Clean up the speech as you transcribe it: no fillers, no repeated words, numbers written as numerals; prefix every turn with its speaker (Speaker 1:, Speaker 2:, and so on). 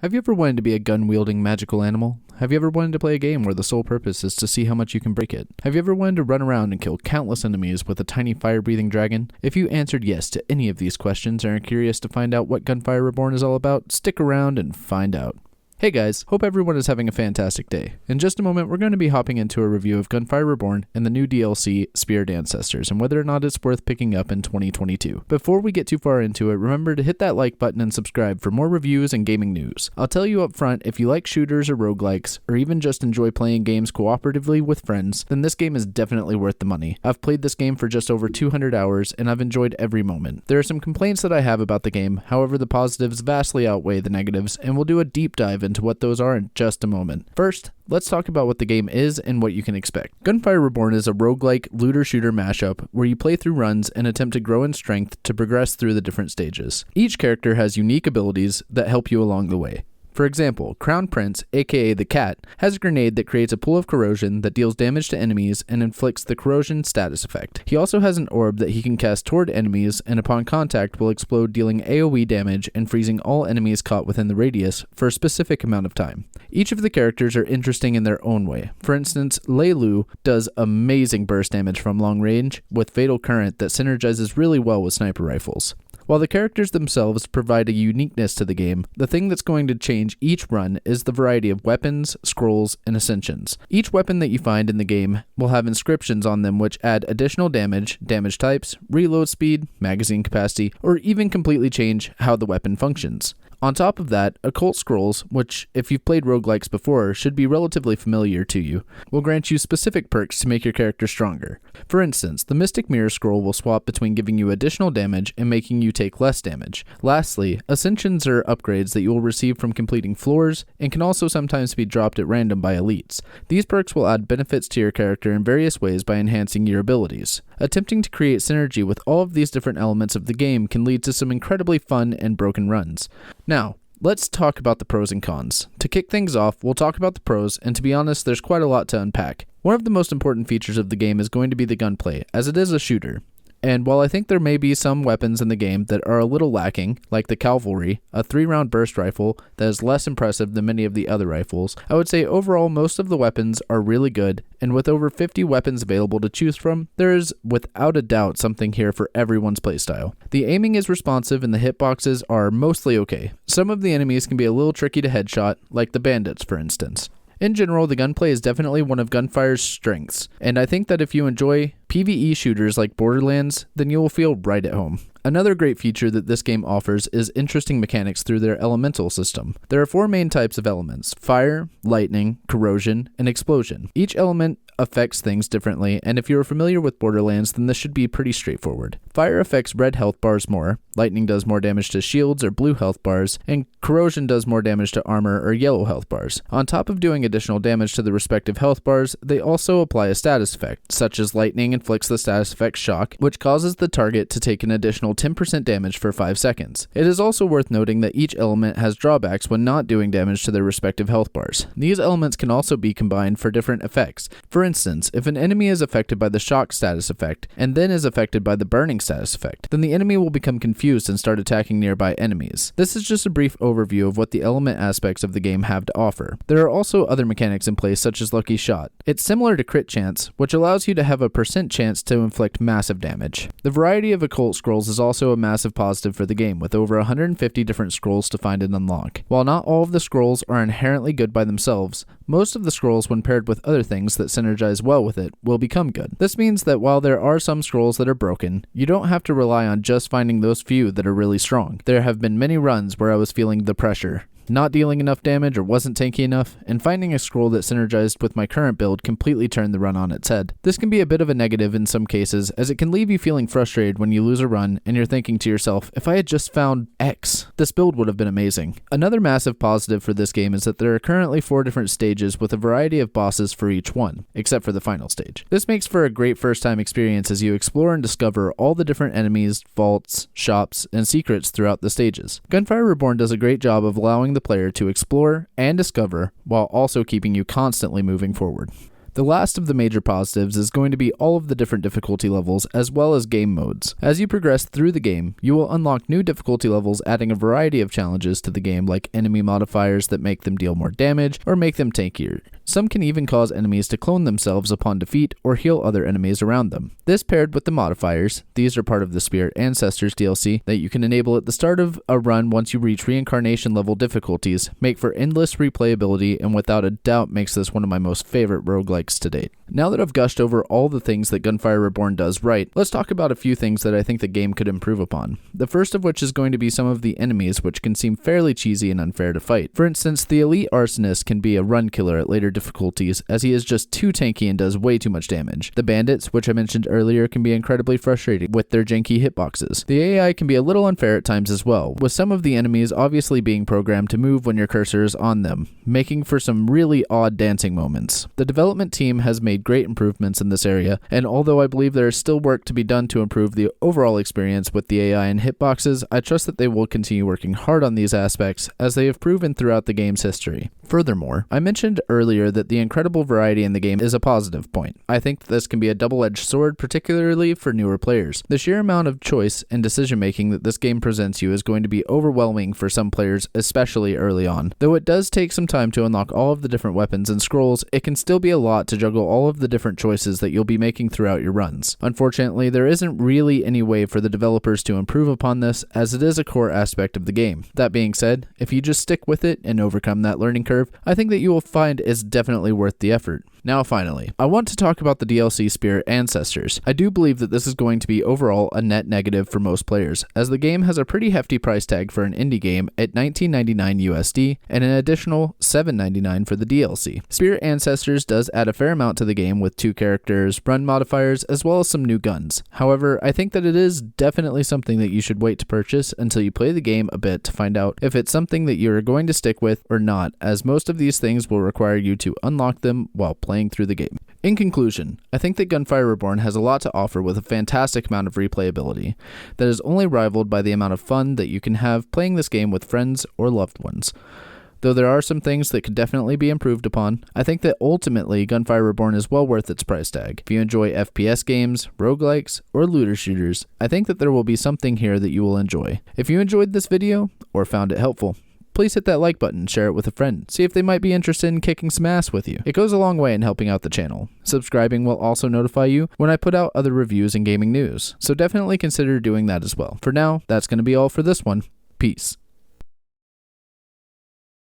Speaker 1: Have you ever wanted to be a gun-wielding magical animal? Have you ever wanted to play a game where the sole purpose is to see how much you can break it? Have you ever wanted to run around and kill countless enemies with a tiny fire-breathing dragon? If you answered yes to any of these questions and are curious to find out what Gunfire Reborn is all about, stick around and find out. Hey guys, hope everyone is having a fantastic day. In just a moment, we're going to be hopping into a review of Gunfire Reborn and the new DLC, Spirit Ancestors, and whether or not it's worth picking up in 2022. Before we get too far into it, remember to hit that like button and subscribe for more reviews and gaming news. I'll tell you up front, if you like shooters or roguelikes, or even just enjoy playing games cooperatively with friends, then this game is definitely worth the money. I've played this game for just over 200 hours, and I've enjoyed every moment. There are some complaints that I have about the game, however the positives vastly outweigh the negatives, and we'll do a deep dive into what those are in just a moment. First, let's talk about what the game is and what you can expect. Gunfire Reborn is a roguelike looter-shooter mashup where you play through runs and attempt to grow in strength to progress through the different stages. Each character has unique abilities that help you along the way. For example, Crown Prince, aka the Cat, has a grenade that creates a pool of corrosion that deals damage to enemies and inflicts the corrosion status effect. He also has an orb that he can cast toward enemies and upon contact will explode, dealing AoE damage and freezing all enemies caught within the radius for a specific amount of time. Each of the characters are interesting in their own way. For instance, Leilu does amazing burst damage from long range with Fatal Current that synergizes really well with sniper rifles. While the characters themselves provide a uniqueness to the game, the thing that's going to change each run is the variety of weapons, scrolls, and ascensions. Each weapon that you find in the game will have inscriptions on them which add additional damage, damage types, reload speed, magazine capacity, or even completely change how the weapon functions. On top of that, occult scrolls, which, if you've played roguelikes before, should be relatively familiar to you, will grant you specific perks to make your character stronger. For instance, the Mystic Mirror scroll will swap between giving you additional damage and making you take less damage. Lastly, ascensions are upgrades that you will receive from completing floors and can also sometimes be dropped at random by elites. These perks will add benefits to your character in various ways by enhancing your abilities. Attempting to create synergy with all of these different elements of the game can lead to some incredibly fun and broken runs. Now, let's talk about the pros and cons. To kick things off, we'll talk about the pros, and to be honest, there's quite a lot to unpack. One of the most important features of the game is going to be the gunplay, as it is a shooter. And while I think there may be some weapons in the game that are a little lacking, like the Cavalry, a 3-round burst rifle that is less impressive than many of the other rifles, I would say overall most of the weapons are really good, and with over 50 weapons available to choose from, there is without a doubt something here for everyone's playstyle. The aiming is responsive and the hitboxes are mostly okay. Some of the enemies can be a little tricky to headshot, like the bandits for instance. In general, the gunplay is definitely one of Gunfire's strengths, and I think that if you enjoy PvE shooters like Borderlands, then you will feel right at home. Another great feature that this game offers is interesting mechanics through their elemental system. There are 4 main types of elements: fire, lightning, corrosion, and explosion. Each element affects things differently, and if you're familiar with Borderlands, then this should be pretty straightforward. Fire affects red health bars more, lightning does more damage to shields or blue health bars, and corrosion does more damage to armor or yellow health bars. On top of doing additional damage to the respective health bars, they also apply a status effect, such as lightning inflicts the status effect shock, which causes the target to take an additional 10% damage for 5 seconds. It is also worth noting that each element has drawbacks when not doing damage to their respective health bars. These elements can also be combined for different effects. For instance, if an enemy is affected by the shock status effect and then is affected by the burning status effect, then the enemy will become confused and start attacking nearby enemies. This is just a brief overview of what the element aspects of the game have to offer. There are also other mechanics in place such as Lucky Shot. It's similar to Crit Chance, which allows you to have a percent chance to inflict massive damage. The variety of occult scrolls is also a massive positive for the game, with over 150 different scrolls to find and unlock. While not all of the scrolls are inherently good by themselves, most of the scrolls, when paired with other things that synergize well with it, will become good. This means that while there are some scrolls that are broken, you don't have to rely on just finding those few that are really strong. There have been many runs where I was feeling the pressure, not dealing enough damage or wasn't tanky enough, and finding a scroll that synergized with my current build completely turned the run on its head. This can be a bit of a negative in some cases, as it can leave you feeling frustrated when you lose a run and you're thinking to yourself, if I had just found X, this build would have been amazing. Another massive positive for this game is that there are currently 4 different stages with a variety of bosses for each one, except for the final stage. This makes for a great first time experience as you explore and discover all the different enemies, vaults, shops, and secrets throughout the stages. Gunfire Reborn does a great job of allowing the player to explore and discover while also keeping you constantly moving forward. The last of the major positives is going to be all of the different difficulty levels as well as game modes. As you progress through the game, you will unlock new difficulty levels, adding a variety of challenges to the game, like enemy modifiers that make them deal more damage or make them tankier. Some can even cause enemies to clone themselves upon defeat or heal other enemies around them. This paired with the modifiers, these are part of the Spirit Ancestors DLC that you can enable at the start of a run once you reach reincarnation level difficulties, make for endless replayability and without a doubt makes this one of my most favorite roguelikes to date. Now that I've gushed over all the things that Gunfire Reborn does right, let's talk about a few things that I think the game could improve upon. The first of which is going to be some of the enemies, which can seem fairly cheesy and unfair to fight. For instance, the Elite Arsonist can be a run killer at later difficulties, as he is just too tanky and does way too much damage. The Bandits, which I mentioned earlier, can be incredibly frustrating with their janky hitboxes. The AI can be a little unfair at times as well, with some of the enemies obviously being programmed to move when your cursor is on them, making for some really odd dancing moments. The development team has made great improvements in this area, and although I believe there is still work to be done to improve the overall experience with the AI and hitboxes, I trust that they will continue working hard on these aspects, as they have proven throughout the game's history. Furthermore, I mentioned earlier that the incredible variety in the game is a positive point. I think that this can be a double-edged sword, particularly for newer players. The sheer amount of choice and decision-making that this game presents you is going to be overwhelming for some players, especially early on. Though it does take some time to unlock all of the different weapons and scrolls, it can still be a lot to juggle all of the different choices that you'll be making throughout your runs. Unfortunately, there isn't really any way for the developers to improve upon this, as it is a core aspect of the game. That being said, if you just stick with it and overcome that learning curve, I think that you will find it's definitely worth the effort. Now finally, I want to talk about the DLC Spirit Ancestors. I do believe that this is going to be overall a net negative for most players, as the game has a pretty hefty price tag for an indie game at $19.99 USD and an additional $7.99 for the DLC. Spirit Ancestors does add a fair amount to the game with 2 characters, run modifiers, as well as some new guns. However, I think that it is definitely something that you should wait to purchase until you play the game a bit to find out if it's something that you're going to stick with or not, as most of these things will require you to unlock them while playing through the game. In conclusion, I think that Gunfire Reborn has a lot to offer with a fantastic amount of replayability that is only rivaled by the amount of fun that you can have playing this game with friends or loved ones. Though there are some things that could definitely be improved upon, I think that ultimately Gunfire Reborn is well worth its price tag. If you enjoy FPS games, roguelikes, or looter shooters, I think that there will be something here that you will enjoy. If you enjoyed this video or found it helpful, please hit that like button and share it with a friend. See if they might be interested in kicking some ass with you. It goes a long way in helping out the channel. Subscribing will also notify you when I put out other reviews and gaming news, so definitely consider doing that as well. For now, that's going to be all for this one. Peace.